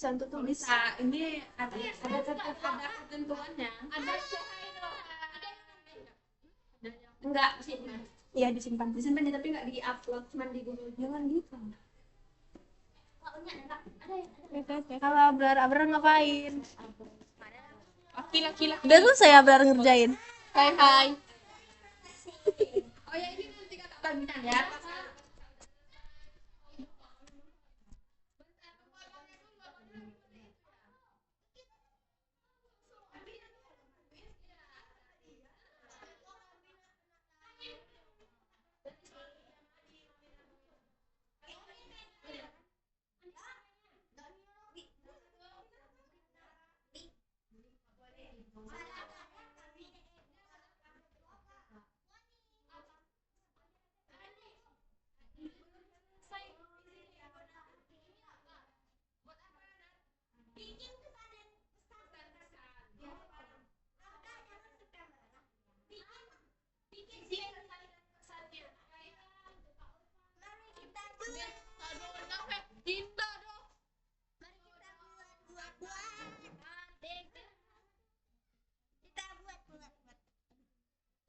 Speaker 1: Bisa untuk tuh bisa. Ini ada ketentuannya. Enggak disimpan. Iya disimpan ya, tapi enggak di-upload, cuma di Google. Jangan gitu. Kalau Abrar ngapain? Laki-laki. Udah selesai Abrar ngerjain. Hai. Oh ya ini nanti kakak bagikan ya.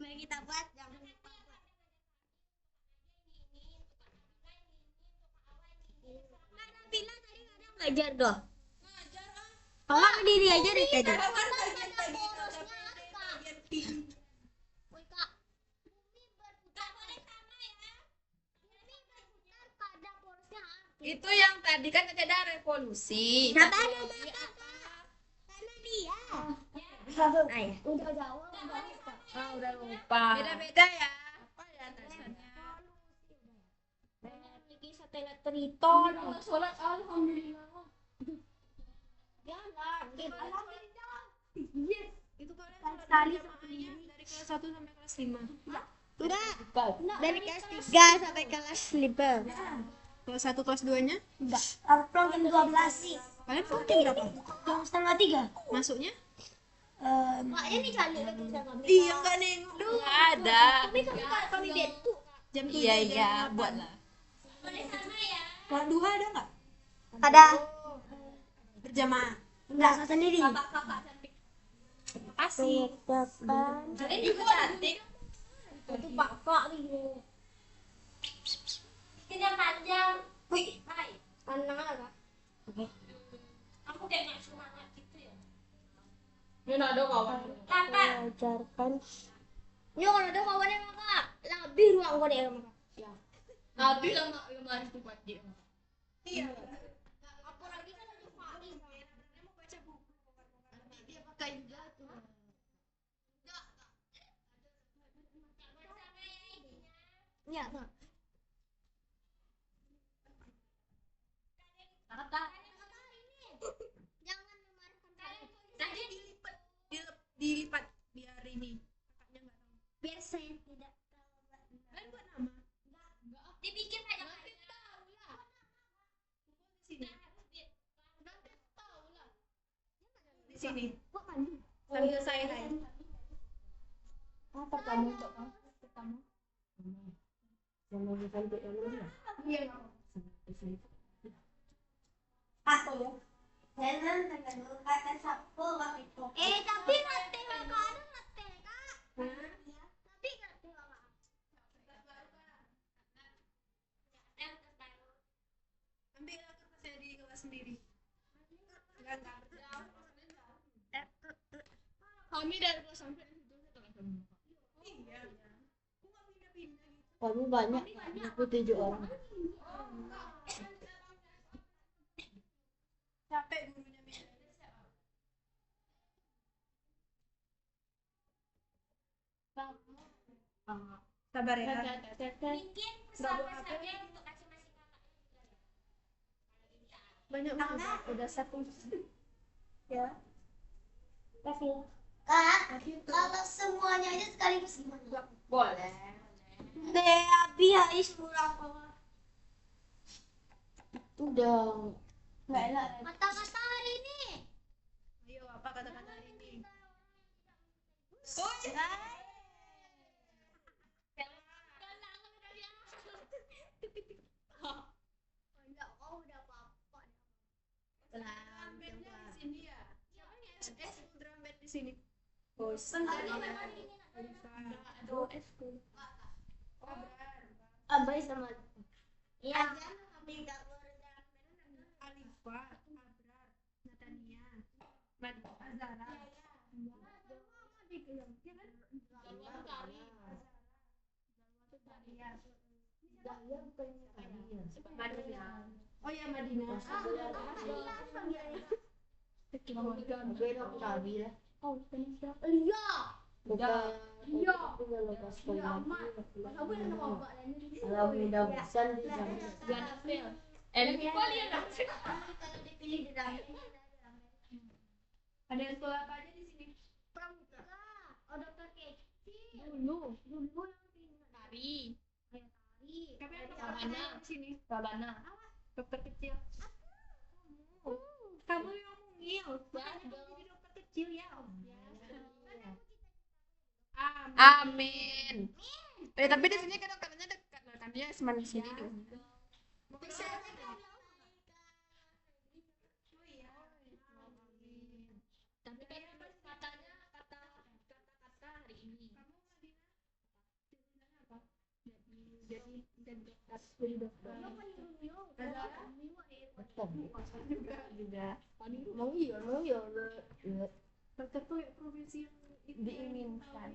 Speaker 3: Mari kita buat, jangan lupa. Bila tadi ada ngajar doh. Kalau diri aja deh tadi.
Speaker 1: Itu yang tadi kan ada revolusi.
Speaker 3: Karena dia. Udah jawab.
Speaker 1: Udah lupa. Beda-beda ya. Apa ya tulisannya?
Speaker 3: Ini satelit triton.
Speaker 1: Sholat alhamdulillah.
Speaker 3: Jangan.
Speaker 1: Yes. Itu kalian sholat
Speaker 3: Sekali
Speaker 1: jamaahnya dari kelas 1 sampai kelas 5.
Speaker 3: Enggak. Dari kelas 3 sampai kelas 5.
Speaker 1: Kelas 1 kelas 2-nya?
Speaker 3: Enggak. Pulang jam 12.
Speaker 1: Kalian pulang jam berapa?
Speaker 3: Jam setengah 3.
Speaker 1: Masuknya?
Speaker 3: Makanya nih kali
Speaker 1: Iya enggak nengok dulu. Enggak ada.
Speaker 3: kami betu.
Speaker 1: Jam 7
Speaker 4: iya buatlah.
Speaker 1: Sholat duha ada enggak?
Speaker 3: Ada.
Speaker 1: Berjamaah.
Speaker 3: Enggak sendiri.
Speaker 1: Makasih.
Speaker 4: Kalian juga cantik.
Speaker 3: Itu Pak Kak nih. Ini yang panjang.
Speaker 2: Ini ada kawan.
Speaker 3: Ajarkan. Yo kalau ada kawannya maka lebih ruang kau deh maka.
Speaker 2: Tapi lama itu pasti.
Speaker 1: Iya.
Speaker 3: Apalagi kan ada Fahim.
Speaker 1: Mau baca buku.
Speaker 2: Dia pakai juga tuh.
Speaker 3: Iya.
Speaker 2: Kata.
Speaker 3: Jangan memarahkan kalian.
Speaker 1: Tadi dilipat biar ini kakaknya nggak tahu.
Speaker 3: Biar saya tidak terlambat.
Speaker 1: Kalian buat nama
Speaker 3: Dibikin aja.
Speaker 1: di sini. Di sini.
Speaker 3: Bukan.
Speaker 1: Sambil saya hai.
Speaker 2: Apa kamu untuk kamu? Pertama. Yang cantik yang mana?
Speaker 1: Iya.
Speaker 3: Aku ya. Jangan terlalu kata sapu waktu itu. Tapi nanti kakak ada nanti kak. Tapi nanti kakak.
Speaker 1: Ambil kertasnya di kelas sendiri. Enggak.
Speaker 2: Kami dari kelas sampai itu
Speaker 1: Iya. Aku nggak pindah-pindah gitu.
Speaker 2: Kami banyak, aku 7 orang.
Speaker 1: Capek gurunya pindah. Sabar ya.
Speaker 3: Bikin sampai untuk masing-masing kakak.
Speaker 1: Banyak banget. Udah satu. Ya.
Speaker 3: Tapi kak, kalau semuanya aja sekaligus gimana?
Speaker 2: Boleh.
Speaker 3: Deh, habis kurang kok.
Speaker 2: Udah.
Speaker 3: Nggak enak. Kata-kata hari ini.
Speaker 1: Ayo, apa kata-kata hari ini?
Speaker 3: Enggak, kau udah apa-apa.
Speaker 1: Drum bandnya di sini ya. Siapa nih drum band di sini?
Speaker 3: Aduh, eskul.
Speaker 1: Abrar,
Speaker 3: Abai sama. Iya.
Speaker 1: Alifa, Abrar, Natania, Azara. Madinah. Oh ya Madinah. Ada sekolah apa aja di sini?
Speaker 3: Pramuka. Oh, dokter Keci.
Speaker 2: Dulu.
Speaker 3: Dulu yang pindah.
Speaker 2: Tari.
Speaker 3: Tari.
Speaker 1: Tapi ada
Speaker 2: Sabana.
Speaker 1: di sini.
Speaker 2: Sabana.
Speaker 1: Dokter kecil. Kamu yang mungil. Makanya kamu jadi dokter kecil ya.
Speaker 2: Amin. Tapi di sini kan dokternya dekat loh, kan dia cuma di sini tuh.
Speaker 3: Bisa
Speaker 2: Tapi kan katanya kata-kata hari ini. Jadi dokter. Juga. Mau iya.
Speaker 1: Dokter tuh profesi yang
Speaker 2: Diinginkan.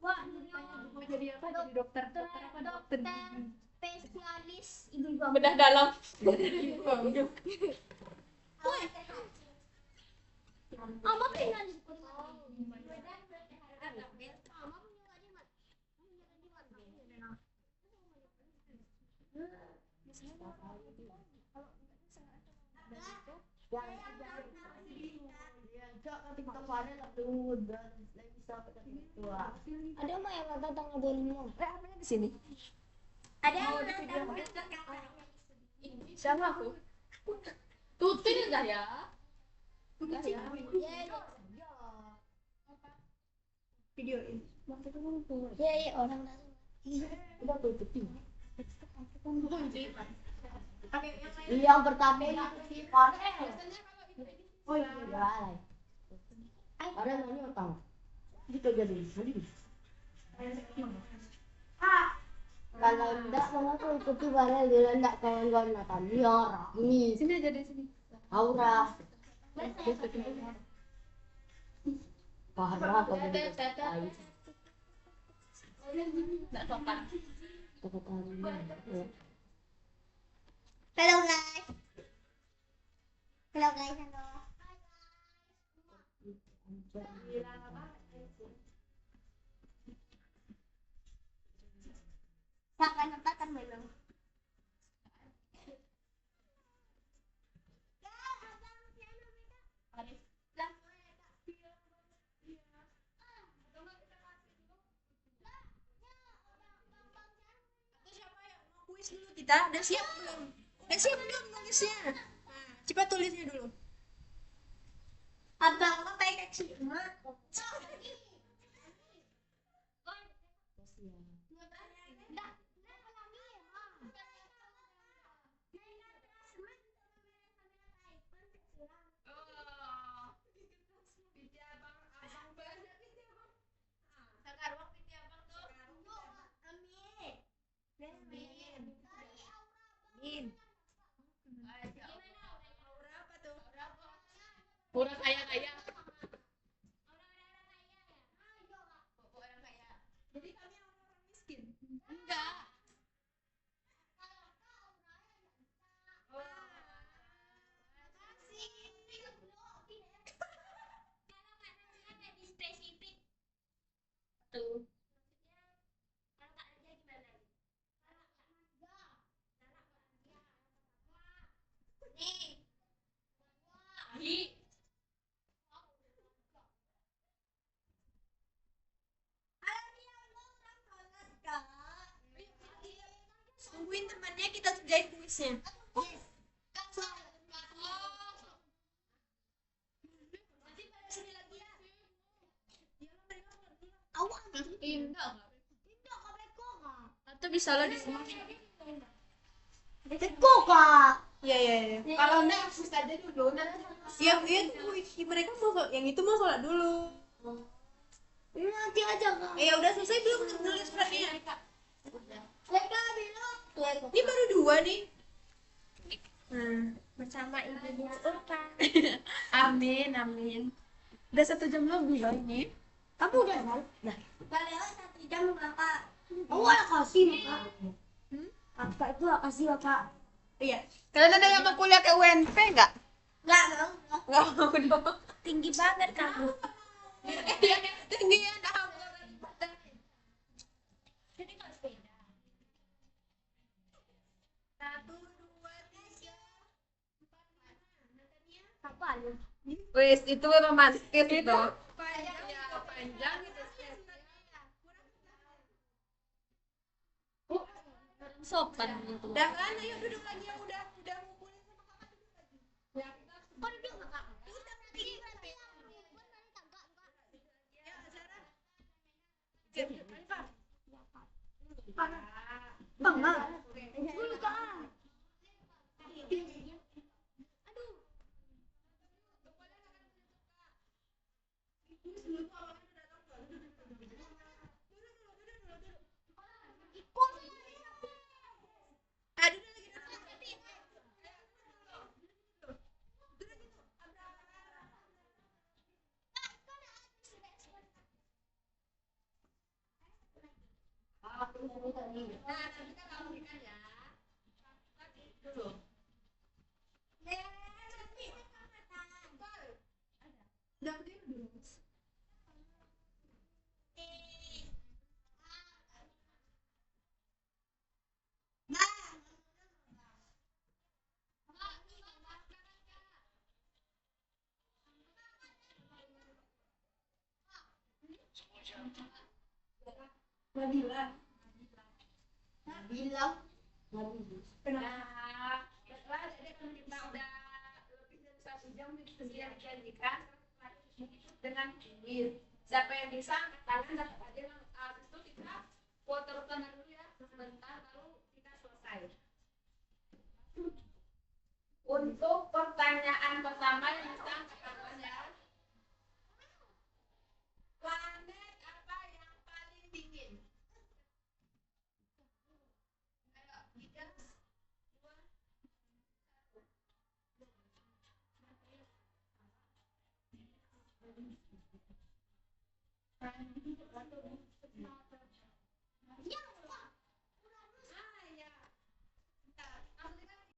Speaker 3: Wah,
Speaker 1: mau jadi apa? Jadi dokter. Dokter apa? Dokter gigi.
Speaker 3: spesialis ibu bapak.
Speaker 2: Bedah dalam.
Speaker 3: Ama pengen ikut. Ada mah yang kata tanggal 25.
Speaker 2: Apanya di sini?
Speaker 3: Ada yang datang ke kakaknya.
Speaker 2: Siapa aku? Tutin enggak ya?
Speaker 3: Ya.
Speaker 1: Videoin.
Speaker 3: Ya, orang datang.
Speaker 2: Udah tutup.
Speaker 1: Pakai yang lain.
Speaker 2: Yang pertama itu si Farel.
Speaker 1: Oh iya.
Speaker 2: Farel nanya utang. Kita jadi sedih. Kalau enggak malah tuh ikuti Farel, dia enggak kawan-kawan Natalia, Rahmi,
Speaker 1: Sini aja di sini.
Speaker 2: Aura. Parah kamu dikatain.
Speaker 4: Nggak sopan.
Speaker 3: Hello guys. Hello guys. Hello. Sampai tempat kan belum.
Speaker 1: Kuis dulu kita, udah siap belum? Udah siap belum nulisnya? Nah, cepat tulisnya dulu.
Speaker 3: Abang mah pakai cuma.
Speaker 4: Orang kaya.
Speaker 1: Jadi kami orang miskin.
Speaker 4: Enggak. Tuh. Hi.
Speaker 1: Tungguin temannya, kita kerjain kuisnya.
Speaker 4: Indah. Atau bisa lah di rumah.
Speaker 3: Teko kak.
Speaker 1: Iya. Kalau enggak hapus aja dulu. Iya, tunggu. Mereka mau yang itu mau sholat dulu.
Speaker 3: Nanti aja kak.
Speaker 1: Ya udah selesai belum nulis suratnya?
Speaker 3: Mereka bilang.
Speaker 1: Ini baru 2 nih.
Speaker 3: Bersama ibunya Urkan.
Speaker 1: Amin. Udah 1 jam lebih loh ini.
Speaker 3: Kamu udah kan? Nah. Padahal 1 jam kakak. Aku gak kasih kakak. Kakak itu gak kasih kakak.
Speaker 1: Iya. Kalian ada yang mau kuliah ke UNP nggak?
Speaker 3: Gak mau.
Speaker 1: Nggak mau dong.
Speaker 3: Tinggi banget kamu.
Speaker 1: Tinggi ya, dah.
Speaker 3: Kapan?
Speaker 1: Wes, itu romantis itu. Panjang itu.
Speaker 2: Sopan gitu.
Speaker 1: Udah kan, ayo duduk lagi yang udah ngumpulin sama kakak duduk lagi. Ya,
Speaker 3: Kok duduk kakak?
Speaker 1: udah lagi. Ya, Zara.
Speaker 3: Bang, dulu kak. Bilang.
Speaker 1: Nah, setelah kita udah lebih dari 1 jam dijanjikan dengan kuis. Siapa yang bisa angkat tangan dapat aja. Habis itu kita foto rutana dulu ya sebentar, lalu kita selesai. Untuk pertanyaan pertama yang bisa angkat tangan ya. Planet apa yang paling dingin? Ayo, 3, 2, 1. Ratu